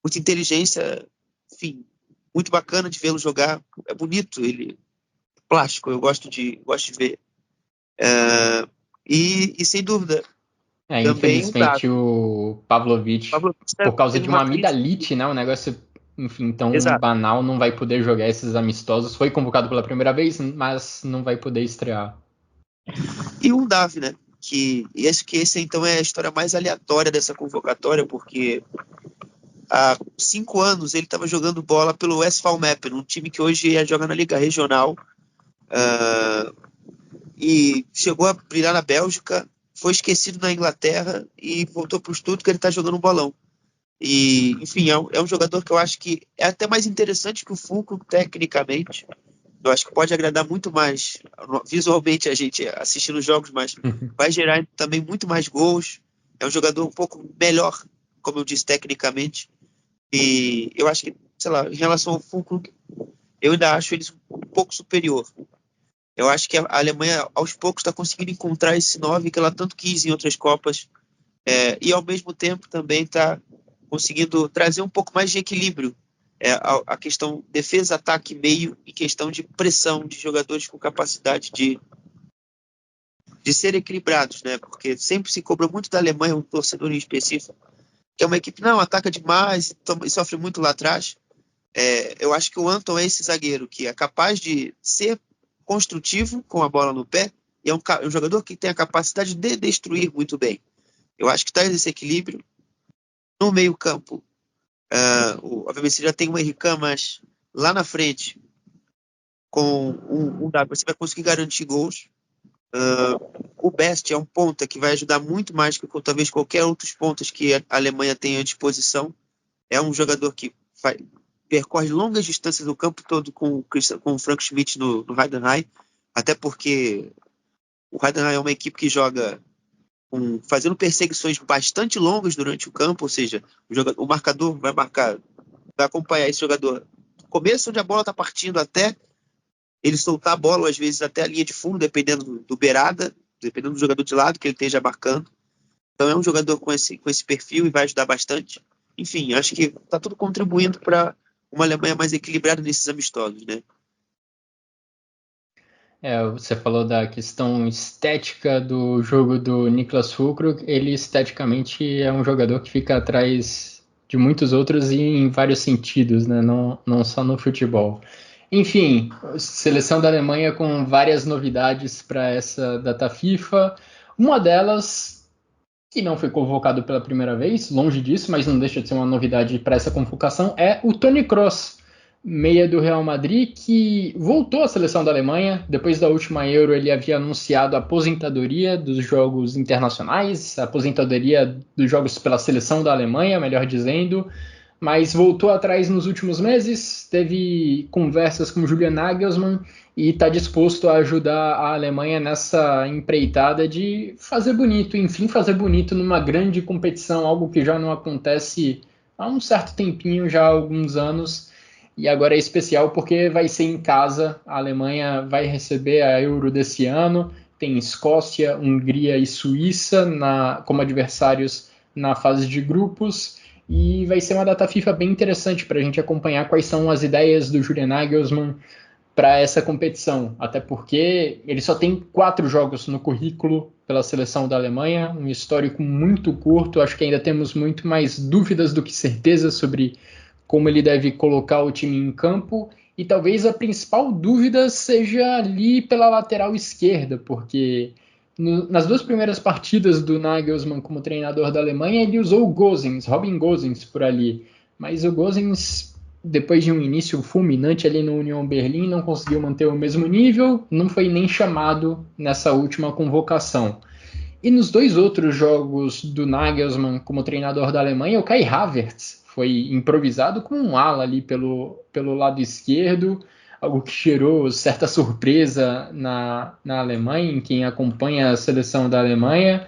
[SPEAKER 2] muita inteligência, enfim, muito bacana de vê-lo jogar. É bonito, ele é plástico, eu gosto de ver. E sem dúvida, também
[SPEAKER 1] Infelizmente o Pavlovic, por causa de uma amidalite, né, um negócio, enfim, tão
[SPEAKER 2] Exato.
[SPEAKER 1] banal, não vai poder jogar esses amistosos. Foi convocado pela primeira vez, mas não vai poder estrear.
[SPEAKER 2] E um Davi, né? Esse então é a história mais aleatória dessa convocatória, porque há 5 anos ele estava jogando bola pelo SV Meppen, um time que hoje joga na Liga Regional, e chegou a brilhar na Bélgica, foi esquecido na Inglaterra e voltou para o Stuttgart, ele está jogando um bolão. E, enfim, é um jogador que eu acho que é até mais interessante que o Fulcro tecnicamente. Eu acho que pode agradar muito mais visualmente a gente assistindo os jogos, mas vai gerar também muito mais gols. É um jogador um pouco melhor, como eu disse, tecnicamente. E eu acho que, sei lá, em relação ao Fulcro, eu ainda acho eles um pouco superior. Eu acho que a Alemanha, aos poucos, está conseguindo encontrar esse 9 que ela tanto quis em outras Copas, e ao mesmo tempo também está conseguindo trazer um pouco mais de equilíbrio, a questão defesa, ataque, meio, e questão de pressão de jogadores com capacidade de ser equilibrados, né? Porque sempre se cobra muito da Alemanha, um torcedor em específico, que é uma equipe não ataca demais e sofre muito lá atrás. Eu acho que o Anton é esse zagueiro que é capaz de ser construtivo com a bola no pé, e é um jogador que tem a capacidade de destruir muito bem. Eu acho que traz esse equilíbrio. No meio campo, obviamente você já tem o Henrique, mas lá na frente, com um W, você vai conseguir garantir gols. O Best é um ponta que vai ajudar muito mais que talvez qualquer outros pontas que a Alemanha tenha à disposição. É um jogador que percorre longas distâncias no campo todo com o Frank Schmidt no Heidenheim, até porque o Heidenheim é uma equipe que joga fazendo perseguições bastante longas durante o campo, ou seja, o marcador vai acompanhar esse jogador do começo, onde a bola está partindo, até ele soltar a bola, ou às vezes até a linha de fundo, dependendo do beirada, dependendo do jogador de lado que ele esteja marcando. Então é um jogador com esse perfil e vai ajudar bastante. Enfim, acho que está tudo contribuindo para uma Alemanha mais equilibrada nesses amistosos, né?
[SPEAKER 1] Você falou da questão estética do jogo do Niklas Füllkrug. Ele esteticamente é um jogador que fica atrás de muitos outros e em vários sentidos, né? Não só no futebol. Enfim, seleção da Alemanha com várias novidades para essa data FIFA. Uma delas, que não foi convocado pela primeira vez, longe disso, mas não deixa de ser uma novidade para essa convocação, é o Toni Kroos, meia do Real Madrid, que voltou à seleção da Alemanha. Depois da última Euro, ele havia anunciado a aposentadoria dos jogos internacionais, a aposentadoria dos jogos pela seleção da Alemanha, melhor dizendo, mas voltou atrás nos últimos meses, teve conversas com Julian Nagelsmann e está disposto a ajudar a Alemanha nessa empreitada de fazer bonito, enfim, fazer bonito numa grande competição, algo que já não acontece há um certo tempinho, já há alguns anos, e agora é especial porque vai ser em casa, a Alemanha vai receber a Euro desse ano, tem Escócia, Hungria e Suíça como adversários na fase de grupos, e vai ser uma data FIFA bem interessante para a gente acompanhar quais são as ideias do Julian Nagelsmann para essa competição, até porque ele só tem 4 jogos no currículo pela seleção da Alemanha, um histórico muito curto, acho que ainda temos muito mais dúvidas do que certezas sobre como ele deve colocar o time em campo, e talvez a principal dúvida seja ali pela lateral esquerda, porque nas 2 primeiras partidas do Nagelsmann como treinador da Alemanha, ele usou o Gosens, Robin Gosens por ali, mas o Gosens, depois de um início fulminante ali no Union Berlin, não conseguiu manter o mesmo nível, não foi nem chamado nessa última convocação. E nos 2 outros jogos do Nagelsmann como treinador da Alemanha, o Kai Havertz foi improvisado com um ala ali pelo lado esquerdo, algo que gerou certa surpresa na Alemanha, em quem acompanha a seleção da Alemanha.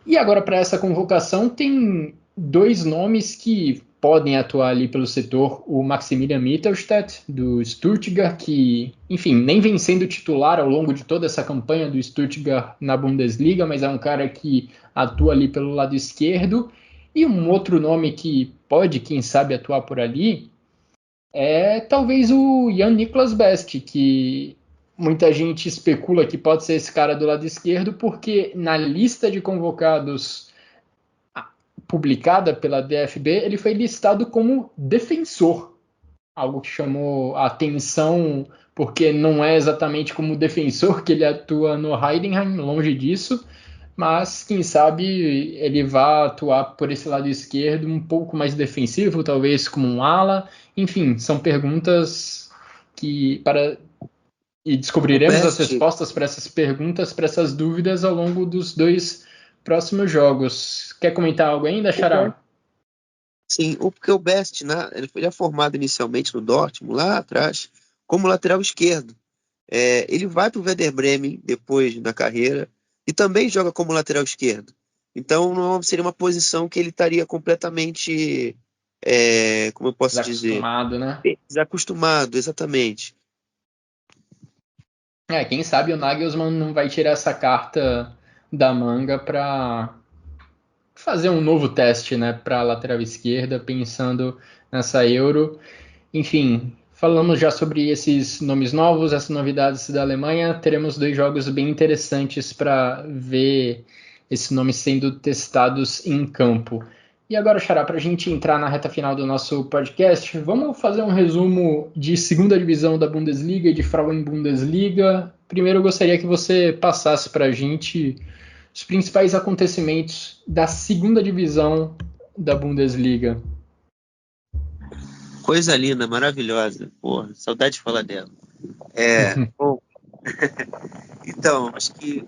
[SPEAKER 1] E agora, para essa convocação, tem 2 nomes que podem atuar ali pelo setor: o Maximilian Mittelstadt, do Stuttgart, que, enfim, nem vem sendo titular ao longo de toda essa campanha do Stuttgart na Bundesliga, mas é um cara que atua ali pelo lado esquerdo. E um outro nome que pode, quem sabe, atuar por ali é talvez o Jan-Niklas Best, que muita gente especula que pode ser esse cara do lado esquerdo, porque na lista de convocados publicada pela DFB, ele foi listado como defensor, algo que chamou a atenção, porque não é exatamente como defensor que ele atua no Heidenheim, longe disso, mas quem sabe ele vá atuar por esse lado esquerdo um pouco mais defensivo, talvez como um ala. Enfim, são perguntas que e descobriremos as respostas para essas perguntas, para essas dúvidas ao longo dos 2 próximos jogos. Quer comentar algo ainda, Xará?
[SPEAKER 2] Sim, porque o Best, né, ele foi formado inicialmente no Dortmund, lá atrás, como lateral esquerdo. Ele vai para o Werder Bremen depois na carreira e também joga como lateral esquerdo. Então não seria uma posição que ele estaria completamente, como eu posso dizer?
[SPEAKER 1] Desacostumado, né?
[SPEAKER 2] Desacostumado, exatamente.
[SPEAKER 1] Quem sabe o Nagelsmann não vai tirar essa carta da manga para fazer um novo teste, né, para a lateral esquerda, pensando nessa Euro. Enfim, falamos já sobre esses nomes novos, essas novidades da Alemanha. Teremos 2 jogos bem interessantes para ver esses nomes sendo testados em campo. E agora, Xará, para a gente entrar na reta final do nosso podcast, vamos fazer um resumo de segunda divisão da Bundesliga e de Frauen Bundesliga. Primeiro, eu gostaria que você passasse para a gente os principais acontecimentos da segunda divisão da Bundesliga.
[SPEAKER 2] Coisa linda, maravilhosa. Porra, saudade de falar dela. Bom, então, acho que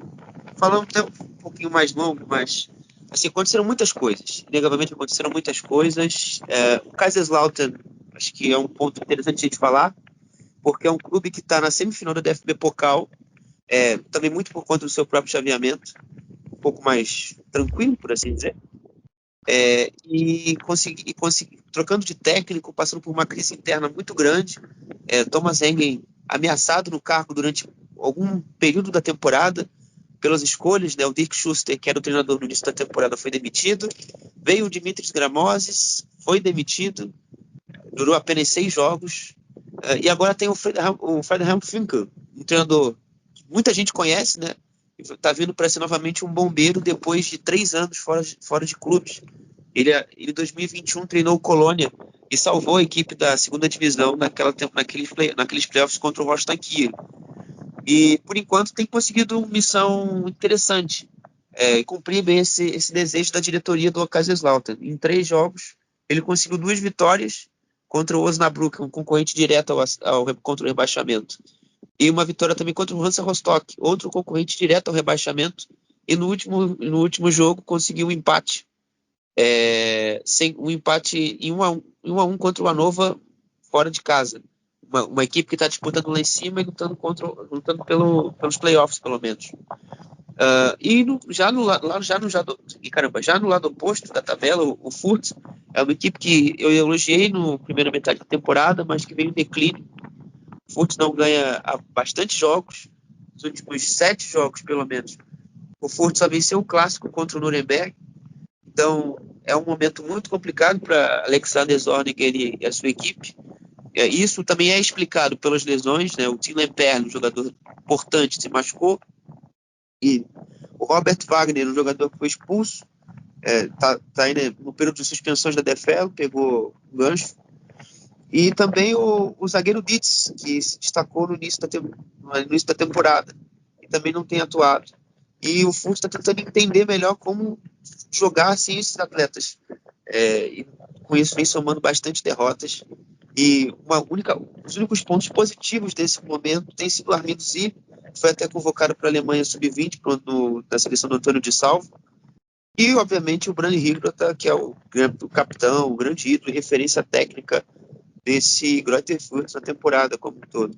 [SPEAKER 2] falando até um pouquinho mais longo, mas assim, aconteceram muitas coisas. Inegavelmente aconteceram muitas coisas. O Kaiserslautern, acho que é um ponto interessante a gente falar, porque é um clube que está na semifinal da DFB Pokal, também muito por conta do seu próprio chaveamento, um pouco mais tranquilo, por assim dizer. E consegui, trocando de técnico, passando por uma crise interna muito grande. Thomas Engen ameaçado no cargo durante algum período da temporada, pelas escolhas, né? O Dirk Schuster, que era o treinador no início da temporada, foi demitido. Veio o Dimitris Gramosis, foi demitido. Durou apenas 6 jogos. E agora tem o Fred Finkel, um treinador que muita gente conhece, né? Está vindo para ser novamente um bombeiro depois de 3 anos fora de clubes. Ele em 2021 treinou o Colônia e salvou a equipe da segunda divisão naqueles playoffs contra o Holstein Kiel. E, por enquanto, tem conseguido uma missão interessante, cumprir bem esse desejo da diretoria do Kaiserslautern. Em 3 jogos, ele conseguiu 2 vitórias contra o Osnabrück, um concorrente direto contra o rebaixamento. E uma vitória também contra o Hansa Rostock, outro concorrente direto ao rebaixamento. E no último jogo conseguiu um empate. Um empate em 1-1 contra o Hannover fora de casa. Uma equipe que está disputando lá em cima e lutando pelos playoffs, pelo menos. Já no lado oposto da tabela, o Furt é uma equipe que eu elogiei no primeira metade da temporada, mas que veio em declínio. O Furt não ganha há bastante jogos, nos últimos 7 jogos, pelo menos. O Furt só venceu o clássico contra o Nuremberg. Então, é um momento muito complicado para Alexander Zorniger e a sua equipe. Isso também é explicado pelas lesões, né? O Tim Lemperle, um jogador importante, se machucou. E o Robert Wagner, um jogador que foi expulso, está ainda no período de suspensões da DFL, pegou o gancho. E também o zagueiro Dietz, que se destacou no início da temporada e também não tem atuado. E o Furt está tentando entender melhor como jogar assim esses atletas. E com isso vem somando bastante derrotas. E os únicos pontos positivos desse momento tem sido o Armindo Zip, que foi até convocado para a Alemanha Sub-20, da seleção do Antônio de Salvo. E, obviamente, o Brani Higrota, que é o capitão, o grande ídolo e referência técnica desse Greuther Fürth na temporada como um todo.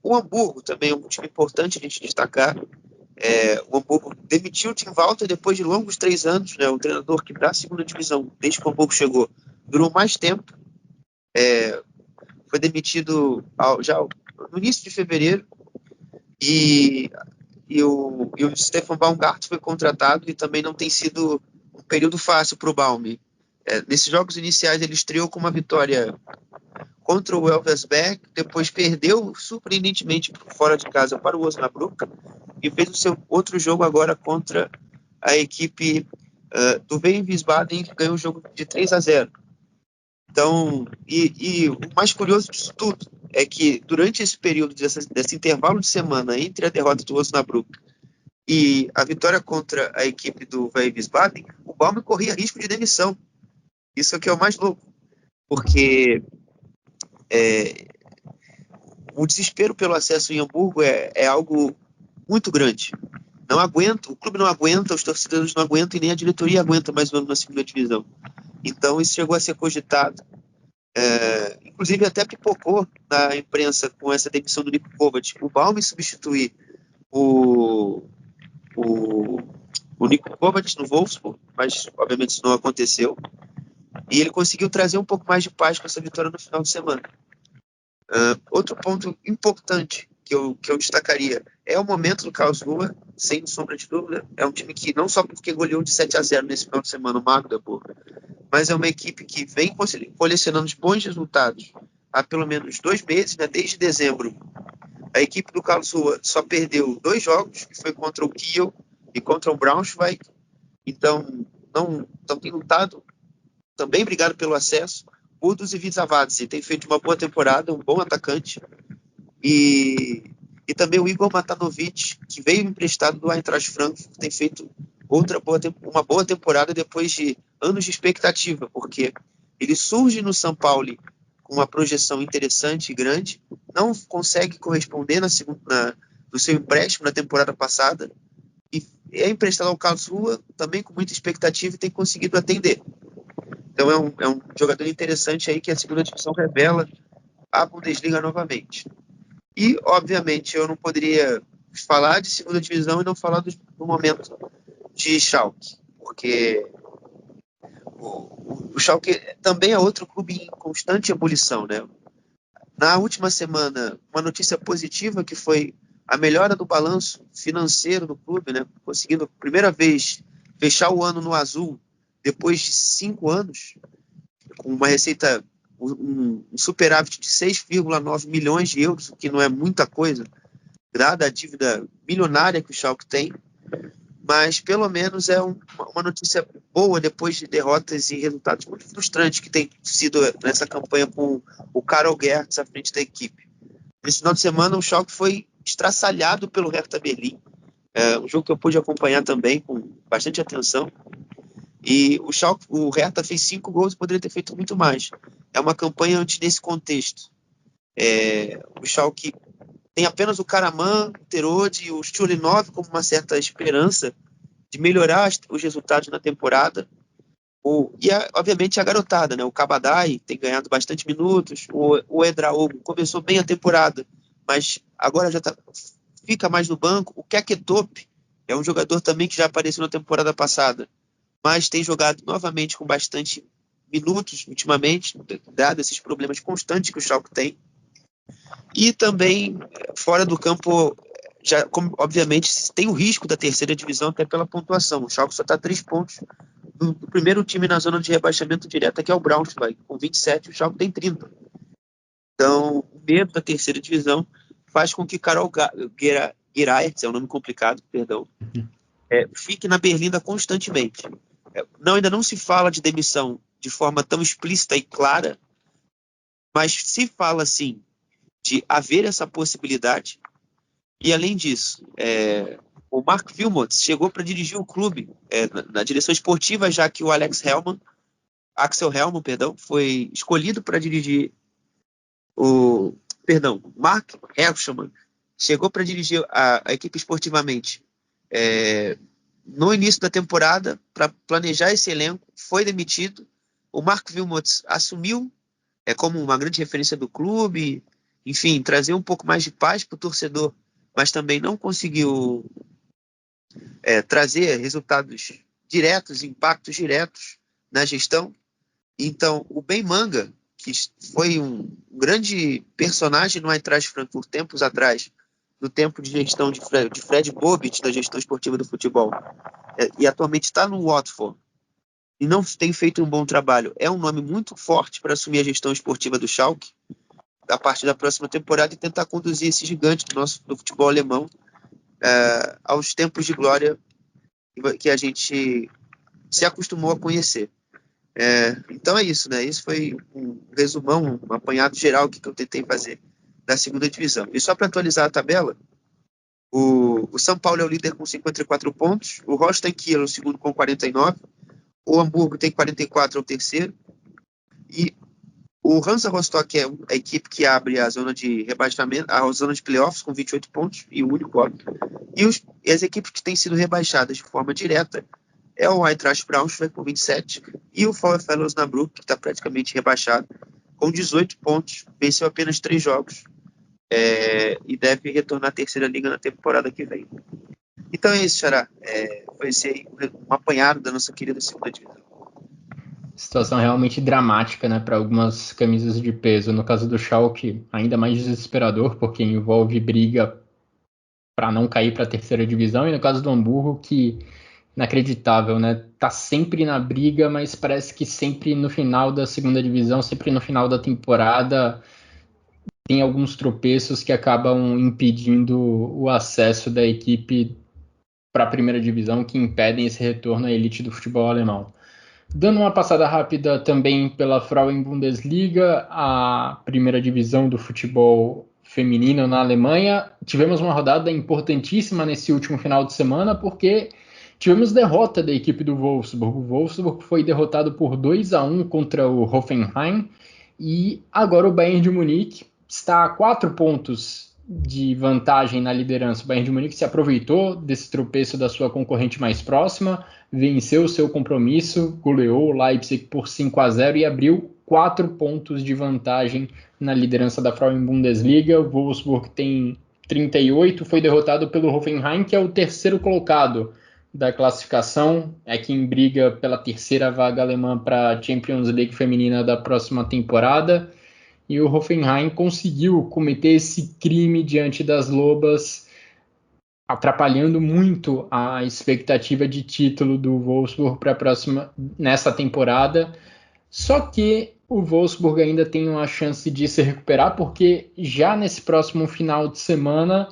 [SPEAKER 2] O Hamburgo também é um time importante a gente destacar. O Hamburgo demitiu o Tim Walter depois de longos 3 anos, né? O treinador que da segunda divisão, desde que o Hamburgo chegou, durou mais tempo. Foi demitido já no início de fevereiro e o Stefan Baumgart foi contratado e também não tem sido um período fácil para o Baum. Nesses jogos iniciais ele estreou com uma vitória contra o Elversberg, depois perdeu surpreendentemente fora de casa para o Osnabrück e fez o seu outro jogo agora contra a equipe do Wien Wiesbaden, que ganhou o jogo de 3-0. Então, e o mais curioso disso tudo é que durante esse período desse intervalo de semana entre a derrota do Osnabrück e a vitória contra a equipe do Wien Wiesbaden, o Baum corria risco de demissão. Isso é que é o mais louco, porque o desespero pelo acesso em Hamburgo é algo muito grande. O clube não aguenta, os torcedores não aguentam e nem a diretoria aguenta mais um ano na segunda divisão. Então isso chegou a ser cogitado. Inclusive até pipocou na imprensa com essa demissão do Niko Kovac. O Baum substituir o Niko Kovac no Wolfsburg, mas obviamente isso não aconteceu. E ele conseguiu trazer um pouco mais de paz com essa vitória no final de semana. Outro ponto importante que eu destacaria é o momento do Karlsruhe, sem sombra de dúvida. É um time que não só porque goleou de 7-0 nesse final de semana o Magdeburg, mas é uma equipe que vem colecionando bons resultados há pelo menos 2 meses, né? Desde dezembro. A equipe do Karlsruhe só perdeu 2 jogos, que foi contra o Kiel e contra o Braunschweig. Então tem lutado, também brigado pelo acesso. Budus e Witzavadze tem feito uma boa temporada, um bom atacante. E também o Igor Matanovic, que veio emprestado do Eintracht Frankfurt, tem feito uma boa temporada depois de anos de expectativa, porque ele surge no São Paulo com uma projeção interessante e grande, não consegue corresponder no seu empréstimo na temporada passada, e é emprestado ao Karlsruhe também com muita expectativa e tem conseguido atender. Então é um jogador interessante aí que a segunda divisão revela a Bundesliga novamente. E, obviamente, eu não poderia falar de segunda divisão e não falar do momento de Schalke, porque o Schalke também é outro clube em constante ebulição, né? Na última semana, uma notícia positiva que foi a melhora do balanço financeiro do clube, né? Conseguindo, primeira vez, fechar o ano no azul, depois de 5 anos, com uma receita, um superávit de 6,9 milhões de euros, o que não é muita coisa, dada a dívida milionária que o Schalke tem, mas pelo menos é uma notícia boa depois de derrotas e resultados muito frustrantes que tem sido nessa campanha com o Karel Gerrits à frente da equipe. Nesse final de semana o Schalke foi estraçalhado pelo Hertha Berlim, um jogo que eu pude acompanhar também com bastante atenção, e o Hertha fez 5 gols e poderia ter feito muito mais. É uma campanha antes desse contexto. O Schalke tem apenas o Karaman, o Terode e o Chulinov como uma certa esperança de melhorar os resultados na temporada. Obviamente a garotada, né? O Kabadai tem ganhado bastante minutos, o Edraogo começou bem a temporada, mas agora já fica mais no banco. O Keketop é um jogador também que já apareceu na temporada passada, mas tem jogado novamente com bastante minutos ultimamente, dado esses problemas constantes que o Schalke tem. E também, fora do campo, obviamente, tem o risco da terceira divisão até pela pontuação. O Schalke só está a 3 pontos do primeiro time na zona de rebaixamento direto, que é o Braunschweig. Com 27, o Schalke tem 30. Então, o medo da terceira divisão faz com que Karel Gerrits, é um nome complicado, perdão, fique na berlinda constantemente. Ainda não se fala de demissão de forma tão explícita e clara, mas se fala, sim, de haver essa possibilidade. E, além disso, o Mark Wilmots chegou para dirigir o clube na direção esportiva, já que o Axel Hellmann, foi escolhido para dirigir Mark Herschmann chegou para dirigir a equipe esportivamente no início da temporada, para planejar esse elenco, foi demitido. O Mark Wilmots assumiu como uma grande referência do clube, enfim, trazer um pouco mais de paz para o torcedor, mas também não conseguiu trazer resultados diretos, impactos diretos na gestão. Então, o Ben Manga, que foi um grande personagem no Eintracht Frankfurt tempos atrás, no tempo de gestão de Fred Bobic, da gestão esportiva do futebol, e atualmente está no Watford, e não tem feito um bom trabalho, é um nome muito forte para assumir a gestão esportiva do Schalke a partir da próxima temporada e tentar conduzir esse gigante do futebol alemão aos tempos de glória que a gente se acostumou a conhecer. Então é isso, né? Isso foi um resumão, um apanhado geral que eu tentei fazer da segunda divisão. E só para atualizar a tabela, o São Paulo é o líder com 54 pontos, o Holstein Kiel é o segundo com 49, o Hamburgo tem 44, é o terceiro, e o Hansa Rostock é a equipe que abre a zona de rebaixamento, a zona de playoffs com 28 pontos, e o único óbvio. E as equipes que têm sido rebaixadas de forma direta é o Eintracht Braunschweig com 27 e o VfL Osnabrück, que está praticamente rebaixado, com 18 pontos, venceu apenas 3 jogos e deve retornar à terceira liga na temporada que vem. Então é isso, Xará. Foi esse um apanhado da nossa querida segunda divisão.
[SPEAKER 1] Situação realmente dramática, né, para algumas camisas de peso. No caso do Schalke, ainda mais desesperador, porque envolve briga para não cair para a terceira divisão. E no caso do Hamburgo, que inacreditável, né? Tá sempre na briga, mas parece que sempre no final da segunda divisão, sempre no final da temporada, tem alguns tropeços que acabam impedindo o acesso da equipe para a primeira divisão, que impedem esse retorno à elite do futebol alemão. Dando uma passada rápida também pela Frauen Bundesliga, a primeira divisão do futebol feminino na Alemanha, tivemos uma rodada importantíssima nesse último final de semana, porque tivemos derrota da equipe do Wolfsburg. O Wolfsburg foi derrotado por 2-1 contra o Hoffenheim, e agora o Bayern de Munique está a 4 pontos de vantagem na liderança. O Bayern de Munique se aproveitou desse tropeço da sua concorrente mais próxima, venceu o seu compromisso, goleou o Leipzig por 5-0 e abriu 4 pontos de vantagem na liderança da Frauen Bundesliga. O Wolfsburg tem 38, foi derrotado pelo Hoffenheim, que é o terceiro colocado da classificação, é quem briga pela terceira vaga alemã para a Champions League feminina da próxima temporada. E o Hoffenheim conseguiu cometer esse crime diante das Lobas atrapalhando muito a expectativa de título do Wolfsburg para a próxima nessa temporada. Só que o Wolfsburg ainda tem uma chance de se recuperar, porque já nesse próximo final de semana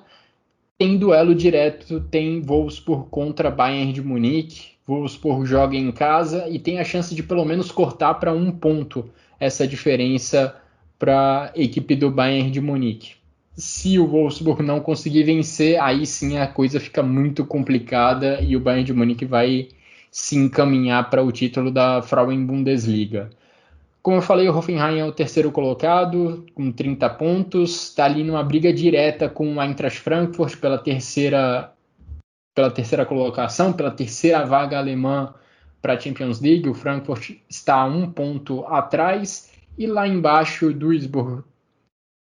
[SPEAKER 1] tem duelo direto, tem Wolfsburg contra Bayern de Munique. Wolfsburg joga em casa e tem a chance de pelo menos cortar para 1 ponto essa diferença para a equipe do Bayern de Munique. Se o Wolfsburg não conseguir vencer, aí sim a coisa fica muito complicada e o Bayern de Munique vai se encaminhar para o título da Frauen Bundesliga. Como eu falei, o Hoffenheim é o terceiro colocado, com 30 pontos. Está ali numa briga direta com o Eintracht Frankfurt pela terceira colocação, pela terceira vaga alemã para a Champions League. O Frankfurt está a 1 ponto atrás. E lá embaixo, o Duisburg,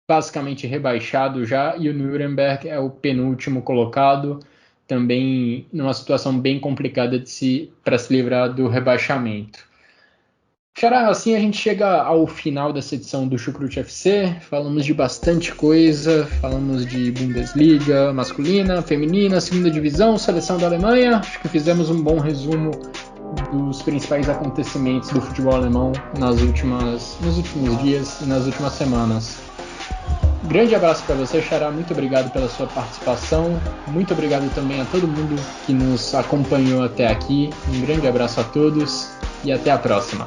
[SPEAKER 1] basicamente rebaixado já. E o Nuremberg é o penúltimo colocado, também numa situação bem complicada para se livrar do rebaixamento. Xará, assim a gente chega ao final dessa edição do Chucrute FC. Falamos de bastante coisa, falamos de Bundesliga masculina, feminina, segunda divisão, seleção da Alemanha. Acho que fizemos um bom resumo dos principais acontecimentos do futebol alemão nos últimos dias e nas últimas semanas. Grande abraço para você, Xará. Muito obrigado pela sua participação. Muito obrigado também a todo mundo que nos acompanhou até aqui. Um grande abraço a todos e até a próxima.